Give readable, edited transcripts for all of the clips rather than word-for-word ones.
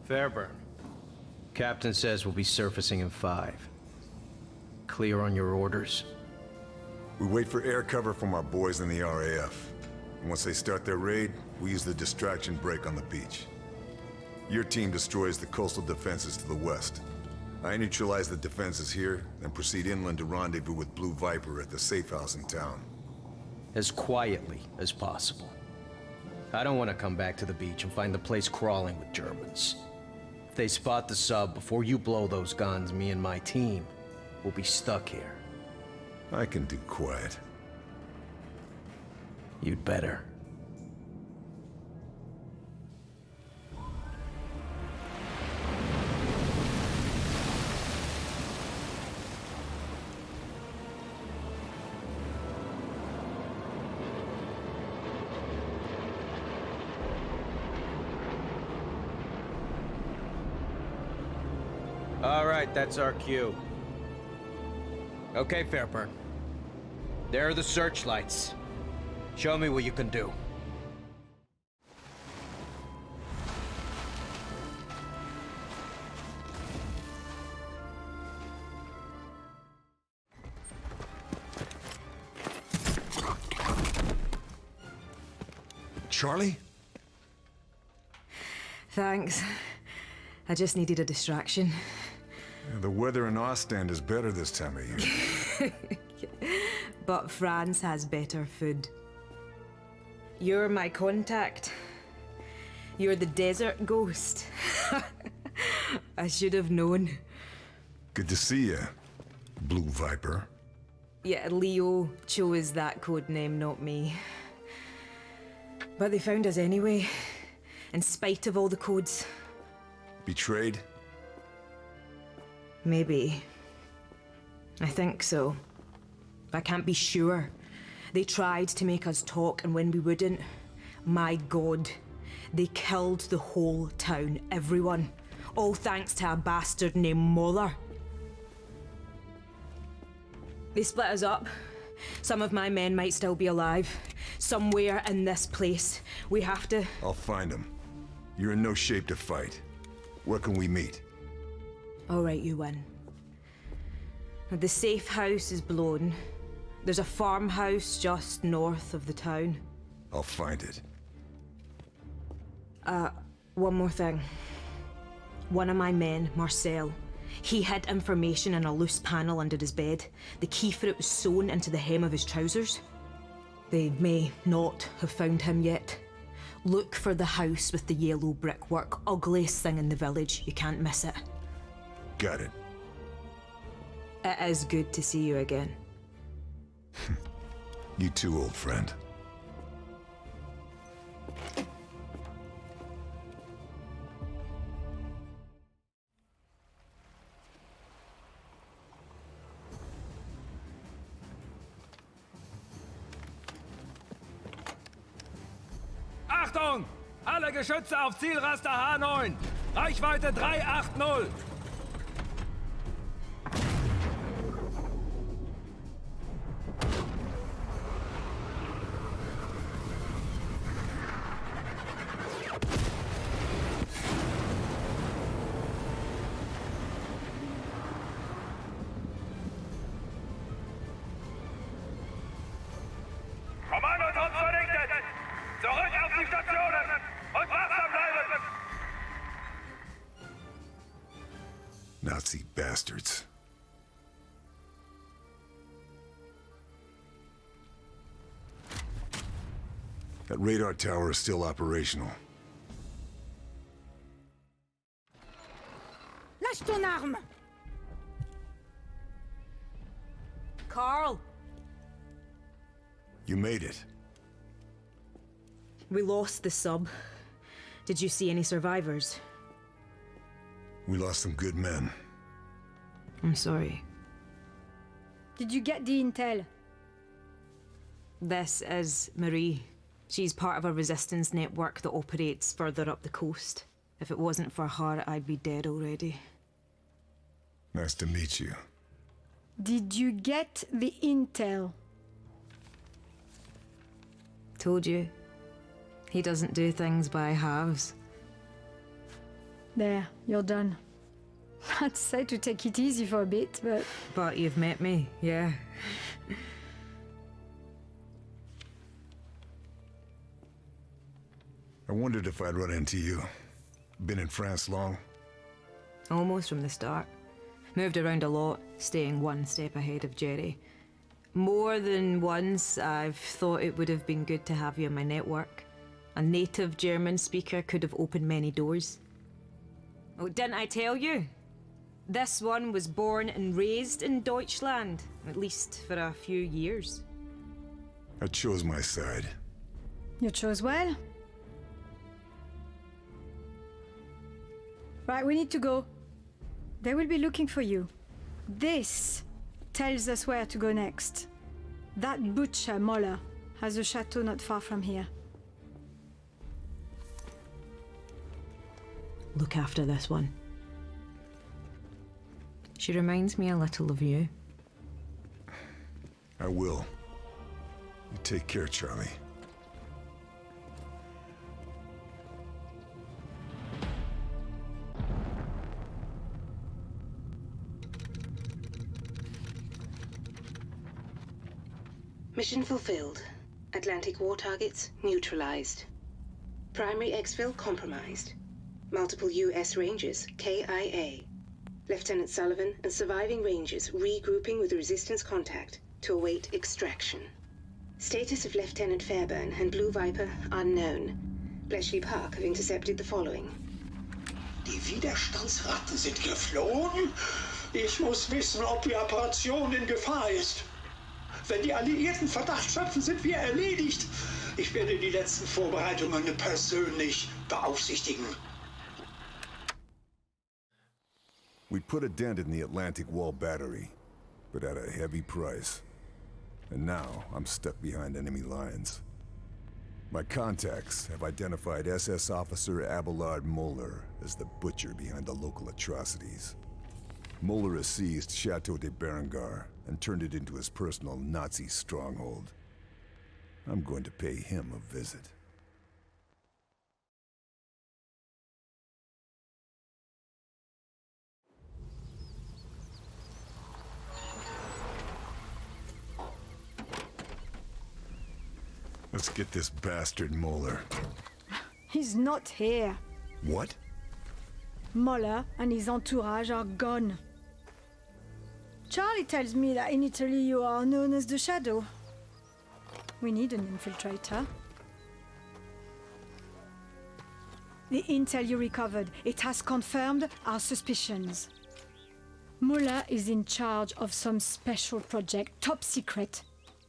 Fairburne. Captain says we'll be surfacing in 5. Clear on your orders? We wait for air cover from our boys in the RAF. Once they start their raid, we use the distraction break on the beach. Your team destroys the coastal defenses to the west. I neutralize the defenses here, then proceed inland to rendezvous with Blue Viper at the safe house in town. As quietly as possible. I don't want to come back to the beach and find the place crawling with Germans. If they spot the sub before you blow those guns, me and my team will be stuck here. I can do quiet. You'd better. All right, that's our cue. Okay, Fairburne. There are the searchlights. Show me what you can do. Charlie? Thanks. I just needed a distraction. The weather in Ostend is better this time of year. But France has better food. You're my contact. You're the desert ghost. I should have known. Good to see you, Blue Viper. Yeah, Leo chose that code name, not me. But they found us anyway, in spite of all the codes. Betrayed? Maybe. I think so. I can't be sure. They tried to make us talk, and when we wouldn't, my God, they killed the whole town, everyone. All thanks to a bastard named Moller. They split us up. Some of my men might still be alive. Somewhere in this place. We have to... I'll find them. You're in no shape to fight. Where can we meet? All right, you win. The safe house is blown. There's a farmhouse just north of the town. I'll find it. One more thing. One of my men, Marcel, he hid information in a loose panel under his bed. The key for it was sewn into the hem of his trousers. They may not have found him yet. Look for the house with the yellow brickwork. Ugliest thing in the village. You can't miss it. Got it. It is good to see you again. You too, old friend. Achtung! Alle Geschütze auf Zielraster H9! Reichweite 380! Kommandotrupps vernichtet! Zurück auf die Stationen! Und wachsam bleiben! Nazi bastards. That radar tower is still operational. Lâche ton arme! Karl! You made it. We lost the sub. Did you see any survivors? We lost some good men. I'm sorry. Did you get the intel? This is Marie. She's part of a resistance network that operates further up the coast. If it wasn't for her, I'd be dead already. Nice to meet you. Did you get the intel? Told you. He doesn't do things by halves. There, you're done. I'd say to take it easy for a bit, but... But you've met me, yeah. I wondered if I'd run into you. Been in France long? Almost from the start. Moved around a lot, staying one step ahead of Jerry. More than once, I've thought it would have been good to have you in my network. A native German speaker could have opened many doors. Oh, didn't I tell you? This one was born and raised in Deutschland, at least for a few years. I chose my side. You chose well. Right, we need to go. They will be looking for you. This tells us where to go next. That butcher, Moller, has a chateau not far from here. Look after this one. She reminds me a little of you. I will. You take care, Charlie. Mission fulfilled. Atlantic war targets neutralized. Primary exfil compromised. Multiple U.S. Rangers KIA. Lieutenant Sullivan and surviving Rangers regrouping with resistance contact to await extraction. Status of Lieutenant Fairburne and Blue Viper unknown. Bletchley Park have intercepted the following. Die Widerstandsratten sind geflohen? Ich muss wissen, ob die Operation in Gefahr ist. Wenn die Alliierten Verdacht schöpfen, sind wir erledigt. Ich werde die letzten Vorbereitungen persönlich beaufsichtigen. We put a dent in the Atlantic Wall battery, but at a heavy price. And now I'm stuck behind enemy lines. My contacts have identified SS Officer Abelard Moller as the butcher behind the local atrocities. Moller has seized Chateau de Berengar and turned it into his personal Nazi stronghold. I'm going to pay him a visit. Let's get this bastard Moller. He's not here. What? Moller and his entourage are gone. Charlie tells me that in Italy you are known as the Shadow. We need an infiltrator. The intel you recovered, it has confirmed our suspicions. Moller is in charge of some special project, top secret.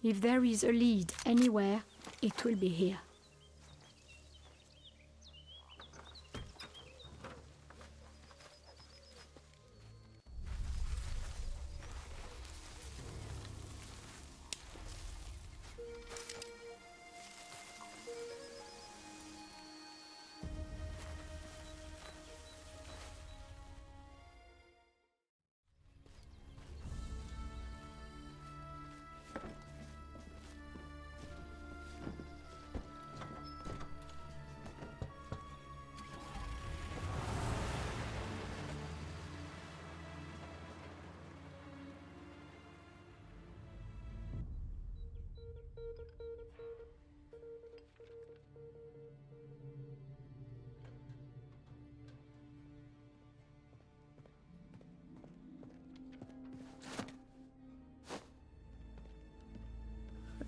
If there is a lead anywhere, it will be here.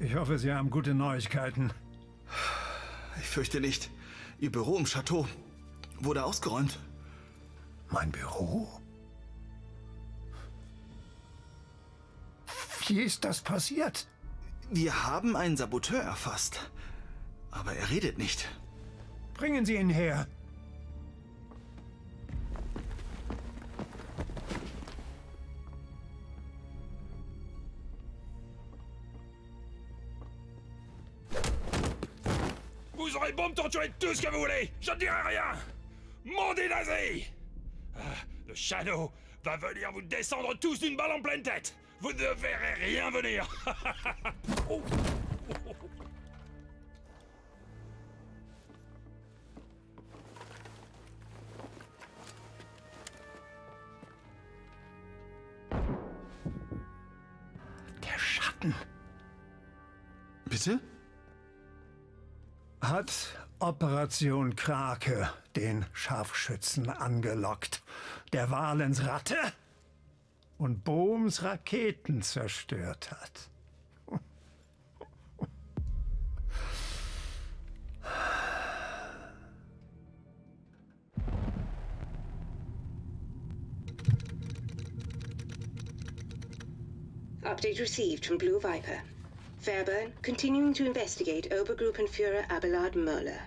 Ich hoffe, Sie haben gute Neuigkeiten. Ich fürchte nicht. Ihr Büro im Chateau wurde ausgeräumt. Mein Büro? Wie ist das passiert? Wir haben einen Saboteur erfasst. Aber er redet nicht. Bringen Sie ihn her. Vous aurez beau me torturer tout ce que vous voulez, je ne dirai rien. Maudit nazi! Le Shadow va venir vous descendre tous d'une balle en pleine tête. Vous ne verrez rien venir. Oh. Captain. Bitte? Hat Operation Krake den Scharfschützen angelockt, der Walens Ratte und Bohms Raketen zerstört hat. Update received from Blue Viper. Fairburne continuing to investigate Obergruppenführer Abelard Möller.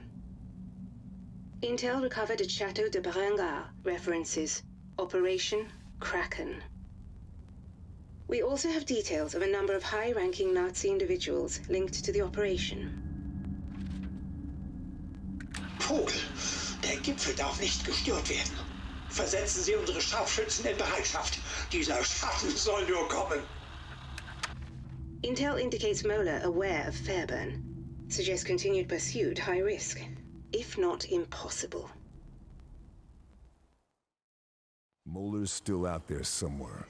Intel recovered at Chateau de Berengar references Operation Kraken. We also have details of a number of high-ranking Nazi individuals linked to the operation. Vogel, der Gipfel darf nicht gestört werden. Versetzen Sie unsere Scharfschützen in Bereitschaft. Dieser Schatten soll nur kommen. Intel indicates Möller aware of Fairburne. Suggests continued pursuit high risk, if not impossible. Muller's still out there somewhere,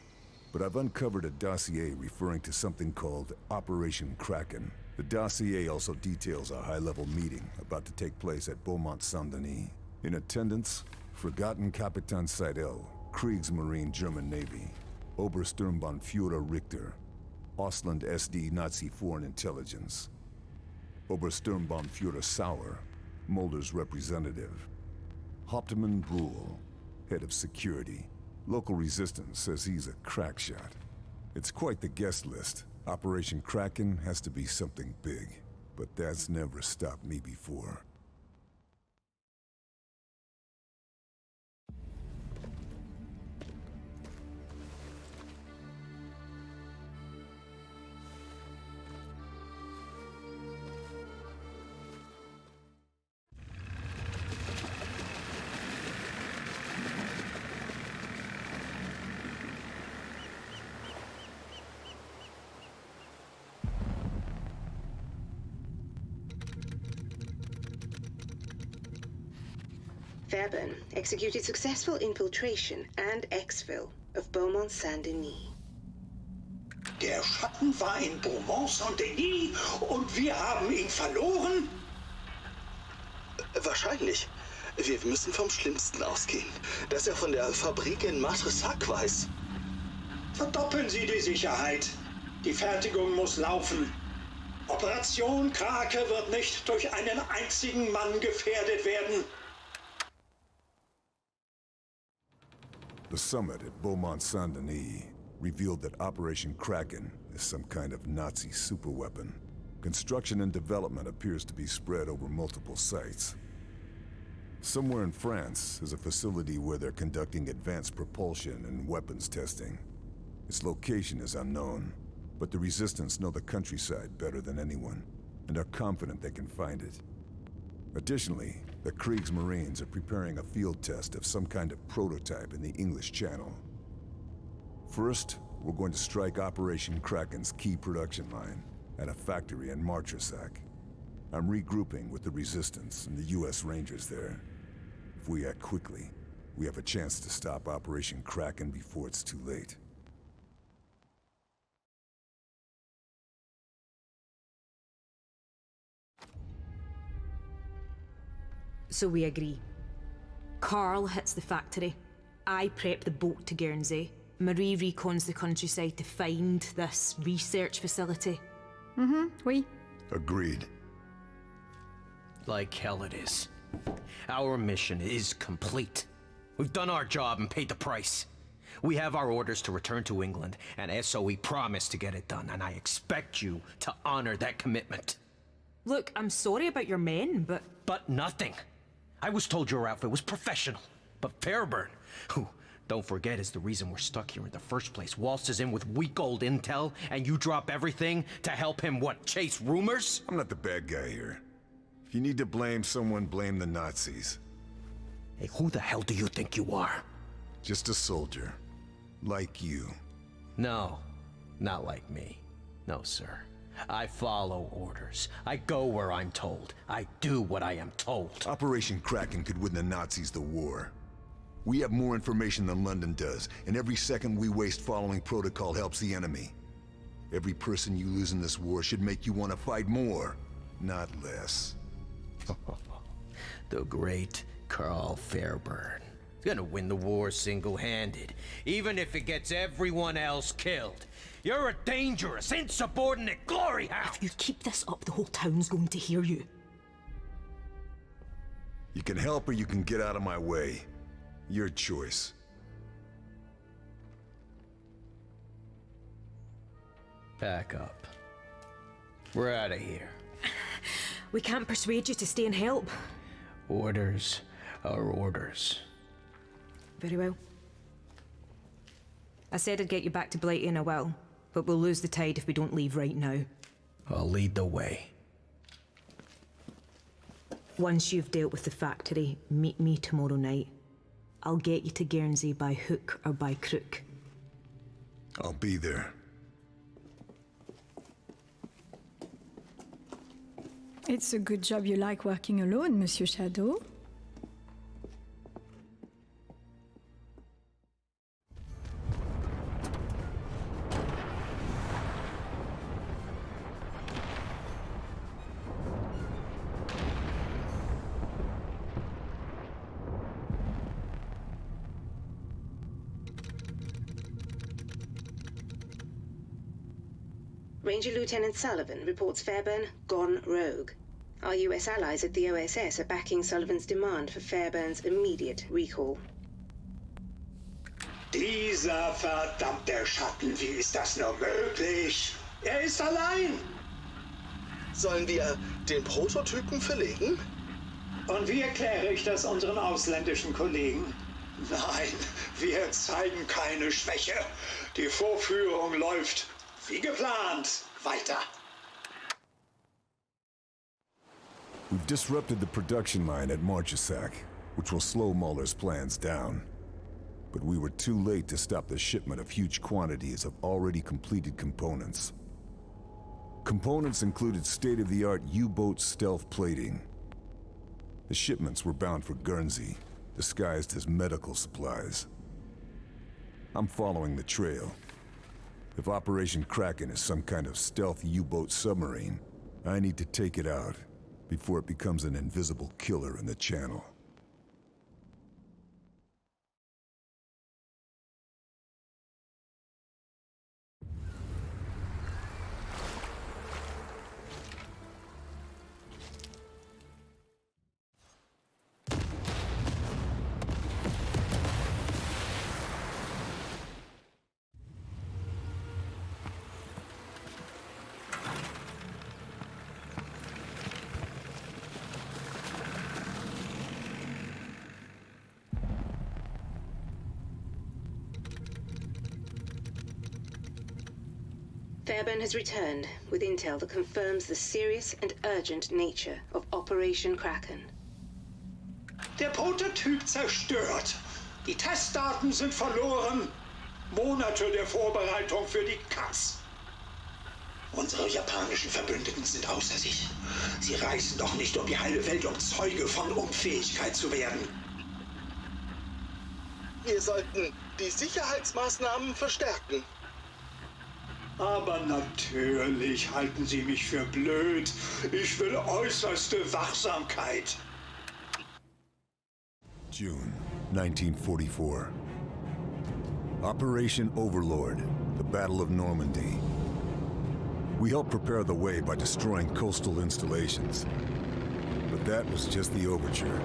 but I've uncovered a dossier referring to something called Operation Kraken. The dossier also details a high-level meeting about to take place at Beaumont Saint-Denis. In attendance, Forgotten Kapitan Seidel, Kriegsmarine German Navy, Obersturmbannführer Richter, Ausland SD Nazi Foreign Intelligence, Obersturmbannführer Sauer, Mulder's representative, Hauptmann Bruhl, head of security. Local resistance says he's a crack shot. It's quite the guest list. Operation Kraken has to be something big, but that's never stopped me before. Fairburne executed successful infiltration and exfil of Beaumont Saint-Denis. Der Schatten war in Beaumont Saint-Denis und wir haben ihn verloren? Wahrscheinlich. Wir müssen vom Schlimmsten ausgehen. Dass er von der Fabrik in Martresac weiß. Verdoppeln Sie die Sicherheit. Die Fertigung muss laufen. Operation Krake wird nicht durch einen einzigen Mann gefährdet werden. The summit at Beaumont Saint-Denis revealed that Operation Kraken is some kind of Nazi superweapon. Construction and development appears to be spread over multiple sites. Somewhere in France is a facility where they're conducting advanced propulsion and weapons testing. Its location is unknown, but the Resistance know the countryside better than anyone, and are confident they can find it. Additionally, the Kriegsmarines are preparing a field test of some kind of prototype in the English Channel. First, we're going to strike Operation Kraken's key production line at a factory in Martresac. I'm regrouping with the Resistance and the US Rangers there. If we act quickly, we have a chance to stop Operation Kraken before it's too late. So we agree. Karl hits the factory. I prep the boat to Guernsey. Marie recons the countryside to find this research facility. Oui. Agreed. Like hell it is. Our mission is complete. We've done our job and paid the price. We have our orders to return to England, and SOE promised to get it done, and I expect you to honor that commitment. Look, I'm sorry about your men, but... But nothing. I was told your outfit was professional. But Fairburne, who, don't forget, is the reason we're stuck here in the first place, waltzes in with weak old intel, and you drop everything to help him, what, chase rumors? I'm not the bad guy here. If you need to blame someone, blame the Nazis. Hey, who the hell do you think you are? Just a soldier. Like you. No, not like me. No, sir. I follow orders. I go where I'm told. I do what I am told. Operation Kraken could win the Nazis the war. We have more information than London does, and every second we waste following protocol helps the enemy. Every person you lose in this war should make you want to fight more, not less. The great Karl Fairburne. He's gonna win the war single-handed, even if it gets everyone else killed. You're a dangerous, insubordinate glory hound! If you keep this up, the whole town's going to hear you. You can help or you can get out of my way. Your choice. Pack up. We're out of here. We can't persuade you to stay and help. Orders are orders. Very well. I said I'd get you back to Blighty and I will, but we'll lose the tide if we don't leave right now. I'll lead the way. Once you've dealt with the factory, meet me tomorrow night. I'll get you to Guernsey by hook or by crook. I'll be there. It's a good job you like working alone, Monsieur Shadow. Ranger Lieutenant Sullivan reports Fairburne gone rogue. Our US allies at the OSS are backing Sullivan's demand for Fairburne's immediate recall. Dieser verdammte Schatten, wie ist das nur möglich? Ist allein! Sollen wir den Prototypen verlegen? Und wie erkläre ich das unseren ausländischen Kollegen? Nein, wir zeigen keine Schwäche. Die Vorführung läuft wie geplant weiter. We've disrupted the production line at Marchesac, which will slow Muller's plans down. But we were too late to stop the shipment of huge quantities of already completed components. Components included state-of-the-art U-boat stealth plating. The shipments were bound for Guernsey, disguised as medical supplies. I'm following the trail. If Operation Kraken is some kind of stealth U-boat submarine, I need to take it out before it becomes an invisible killer in the channel. Fairburne has returned with intel that confirms the serious and urgent nature of Operation Kraken. Der Prototyp zerstört. Die Testdaten sind verloren. Monate der Vorbereitung für die Katz. Unsere japanischen Verbündeten sind außer sich. Sie reisen doch nicht um die halbe Welt, um Zeuge von Unfähigkeit zu werden. Wir sollten die Sicherheitsmaßnahmen verstärken. Aber natürlich halten Sie mich für blöd. Ich will äußerste Wachsamkeit. June 1944. Operation Overlord, the Battle of Normandy. We helped prepare the way by destroying coastal installations. But that was just the overture.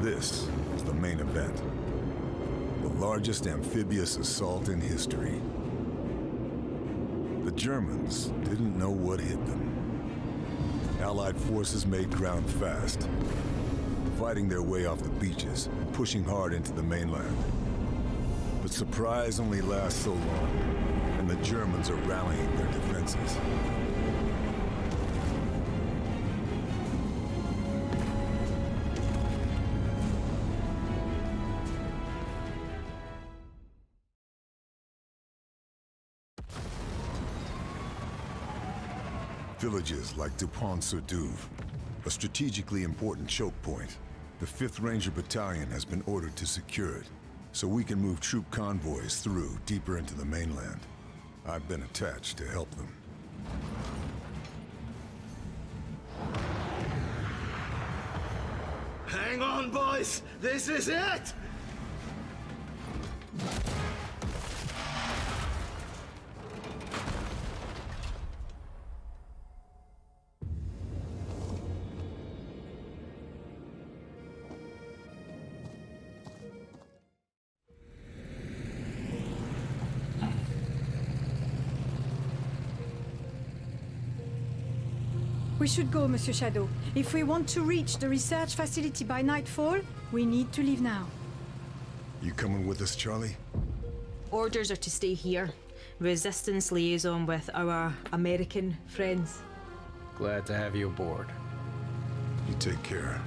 This was the main event. The largest amphibious assault in history. The Germans didn't know what hit them. Allied forces made ground fast, fighting their way off the beaches, pushing hard into the mainland. But surprise only lasts so long, and the Germans are rallying their defenses. Villages like Dupont-sur-Douve, a strategically important choke point. The 5th Ranger Battalion has been ordered to secure it, so we can move troop convoys through deeper into the mainland. I've been attached to help them. Hang on, boys! This is it! We should go, Monsieur Shadow. If we want to reach the research facility by nightfall, we need to leave now. You coming with us, Charlie? Orders are to stay here. Resistance liaison with our American friends. Glad to have you aboard. You take care.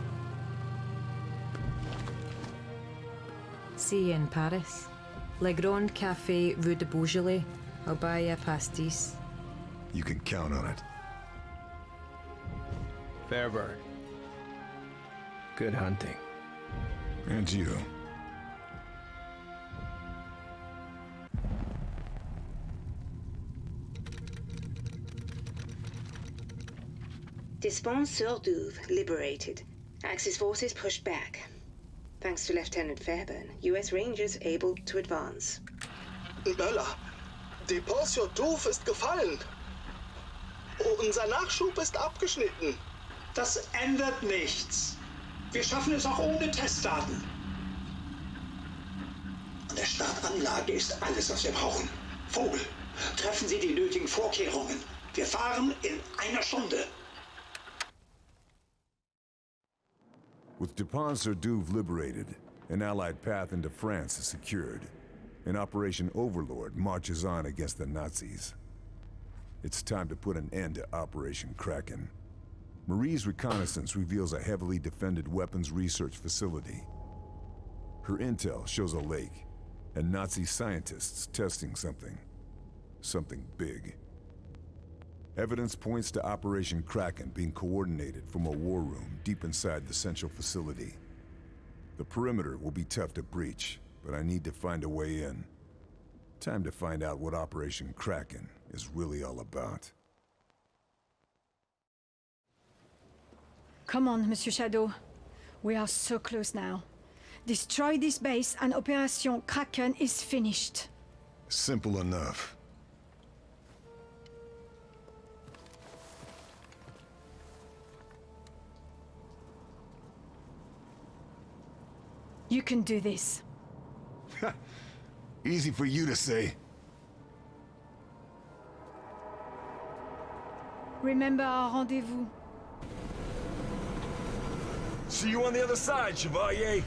See you in Paris. Le Grand Café Rue de Beaujolais. I'll buy you a pastis. You can count on it. Fairburne. Good hunting. And you. Dispense-sur-Douve liberated. Axis forces pushed back. Thanks to Lieutenant Fairburne, US Rangers able to advance. Bella, Dispense-sur-Douve ist gefallen. Unser Nachschub ist abgeschnitten. Das ändert nichts. Wir schaffen es auch ohne Testdaten. An der Startanlage ist alles, was wir brauchen. Vogel, treffen Sie die nötigen Vorkehrungen. Wir fahren in einer Stunde. With Dispense-sur-Douve liberated, an Allied path into France is secured, and Operation Overlord marches on against the Nazis. It's time to put an end to Operation Kraken. Marie's reconnaissance reveals a heavily defended weapons research facility. Her intel shows a lake, and Nazi scientists testing something. Something big. Evidence points to Operation Kraken being coordinated from a war room deep inside the central facility. The perimeter will be tough to breach, but I need to find a way in. Time to find out what Operation Kraken is really all about. Come on, Monsieur Shadow. We are so close now. Destroy this base and Operation Kraken is finished. Simple enough. You can do this. Easy for you to say. Remember our rendezvous. See you on the other side, Chevalier.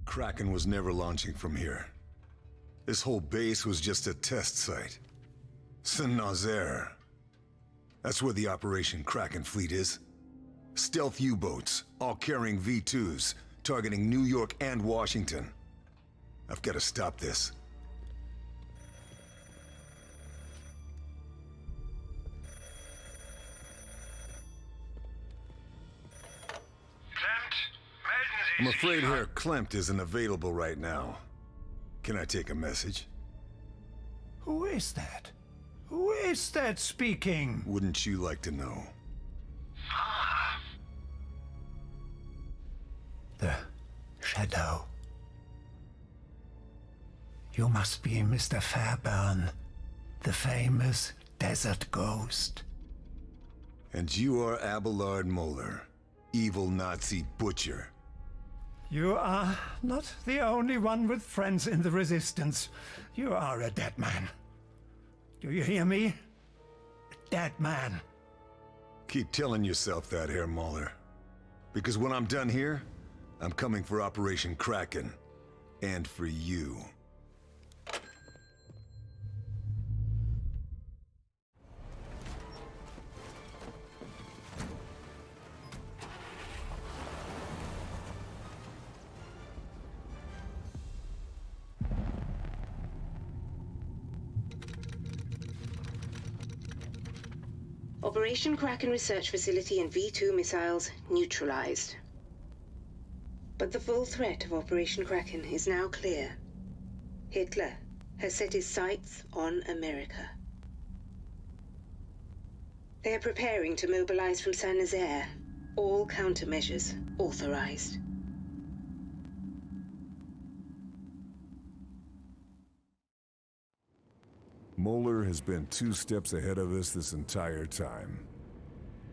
Kraken was never launching from here. This whole base was just a test site. Saint-Nazaire. That's where the Operation Kraken fleet is. Stealth U-boats, all carrying V2s, targeting New York and Washington. I've got to stop this. I'm afraid Herr Klempt isn't available right now. Can I take a message? Who is that? Who is that speaking? Wouldn't you like to know? The Shadow. You must be Mr. Fairburne, the famous desert ghost. And you are Abelard Moeller, evil Nazi butcher. You are not the only one with friends in the Resistance. You are a dead man. Do you hear me? A dead man. Keep telling yourself that, Herr Moeller. Because when I'm done here, I'm coming for Operation Kraken. And for you. Operation Kraken Research Facility and V2 missiles neutralized. But the full threat of Operation Kraken is now clear. Hitler has set his sights on America. They are preparing to mobilize from Saint-Nazaire. All countermeasures authorized. Moeller has been 2 steps ahead of us this entire time.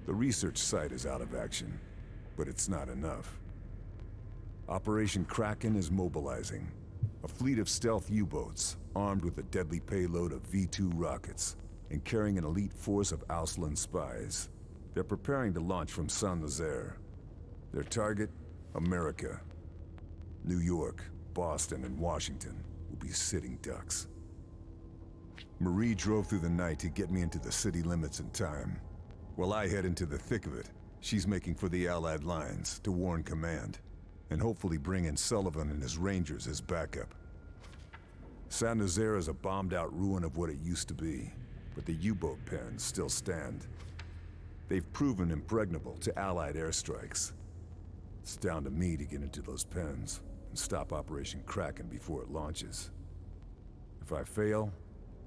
The research site is out of action, but it's not enough. Operation Kraken is mobilizing. A fleet of stealth U-boats, armed with a deadly payload of V2 rockets, and carrying an elite force of Auslan spies. They're preparing to launch from Saint-Nazaire. Their target, America. New York, Boston, and Washington will be sitting ducks. Marie drove through the night to get me into the city limits in time. While I head into the thick of it, she's making for the Allied lines to warn command, and hopefully bring in Sullivan and his Rangers as backup. Saint-Nazaire is a bombed-out ruin of what it used to be, but the U-boat pens still stand. They've proven impregnable to Allied airstrikes. It's down to me to get into those pens and stop Operation Kraken before it launches. If I fail,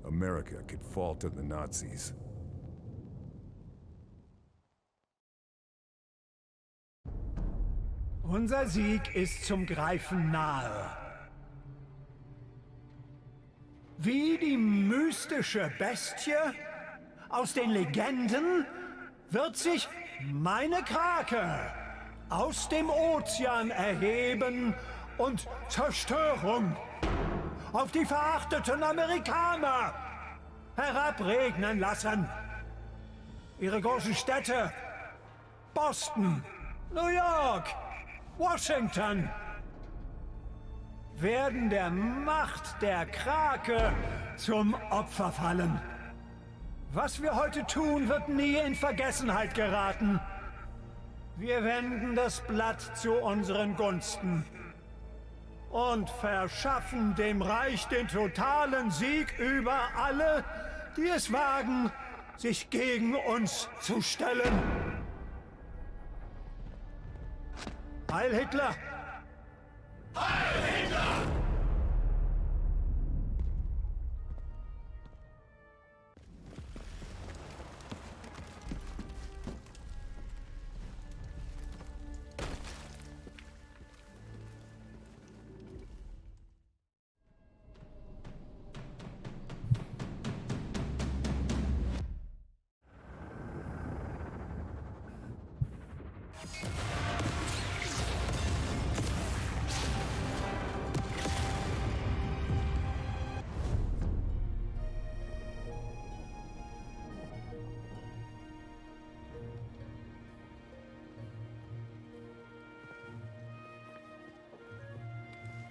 America could fall to the Nazis. Unser Sieg ist zum Greifen nahe. Wie die mystische Bestie aus den Legenden wird sich meine Krake aus dem Ozean erheben und Zerstörung auf die verachteten Amerikaner herabregnen lassen. Ihre großen Städte, Boston, New York, Washington, werden der Macht der Krake zum Opfer fallen. Was wir heute tun, wird nie in Vergessenheit geraten. Wir wenden das Blatt zu unseren Gunsten und verschaffen dem Reich den totalen Sieg über alle, die es wagen, sich gegen uns zu stellen. Heil Hitler! Heil Hitler!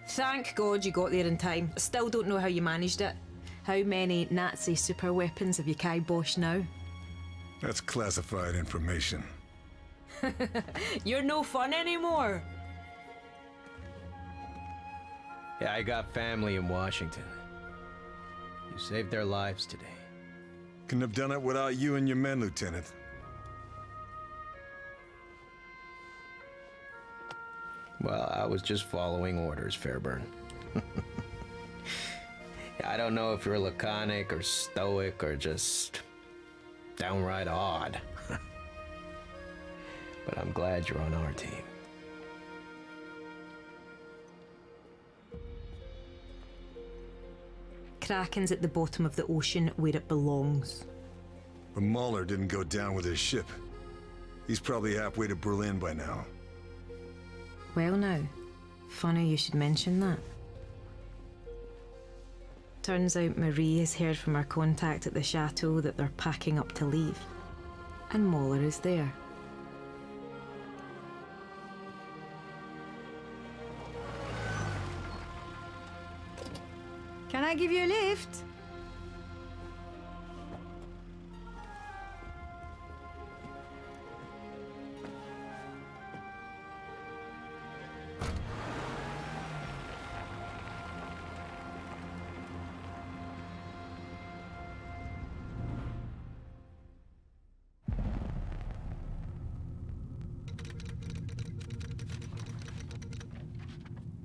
Thank God you got there in time. I still don't know how you managed it. How many Nazi super weapons have you kiboshed now? That's classified information. You're no fun anymore. Yeah, I got family in Washington. You saved their lives today. Couldn't have done it without you and your men, Lieutenant. Well, I was just following orders, Fairburne. I don't know if you're laconic or stoic or just downright odd. But I'm glad you're on our team. Kraken's at the bottom of the ocean where it belongs. But Mahler didn't go down with his ship. He's probably halfway to Berlin by now. Well now, funny you should mention that. Turns out Marie has heard from her contact at the chateau that they're packing up to leave. And Mahler is there. give you a lift?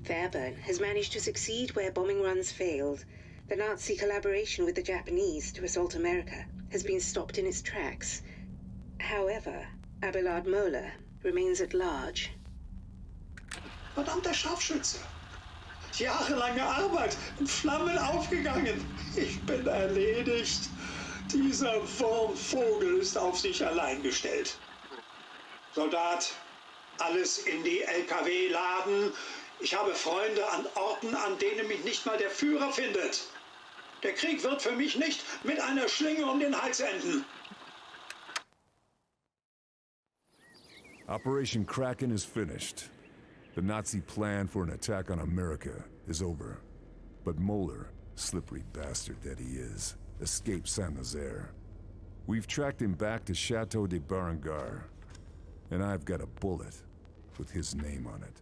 Fairburne has managed to succeed where bombing runs failed. The Nazi collaboration with the Japanese to assault America has been stopped in its tracks. However, Abelard Moeller remains at large. Verdammter Scharfschütze! Jahrelange Arbeit in Flammen aufgegangen. Ich bin erledigt. Dieser Wurmvogel ist auf sich allein gestellt. Soldat, alles in die LKW laden. Ich habe Freunde an Orten, an denen mich nicht mal der Führer findet. Der Krieg wird für mich nicht mit einer Schlinge um den Hals enden. Operation Kraken is finished. The Nazi plan for an attack on America is over. But Moeller, slippery bastard that he is, escaped Saint-Nazaire. We've tracked him back to Chateau de Berengar, and I've got a bullet with his name on it.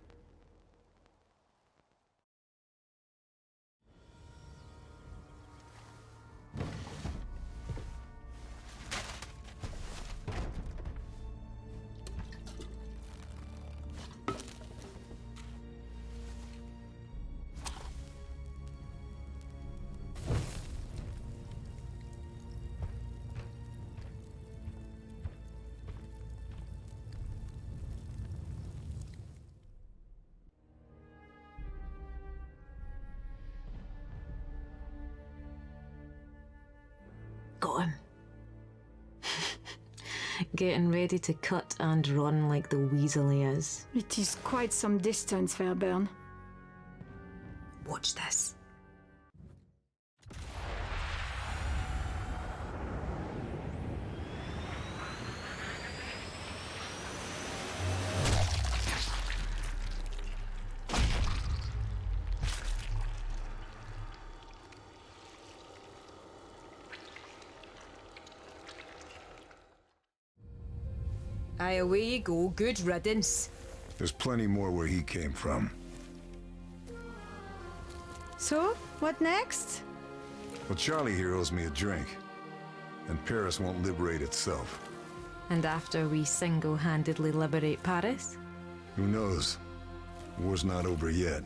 Got him. Getting ready to cut and run like the weasel he is. It is quite some distance, Fairburne. Watch this. Aye, away you go. Good riddance. There's plenty more where he came from. So, what next? Well, Charlie here owes me a drink. And Paris won't liberate itself. And after we single-handedly liberate Paris? Who knows? War's not over yet.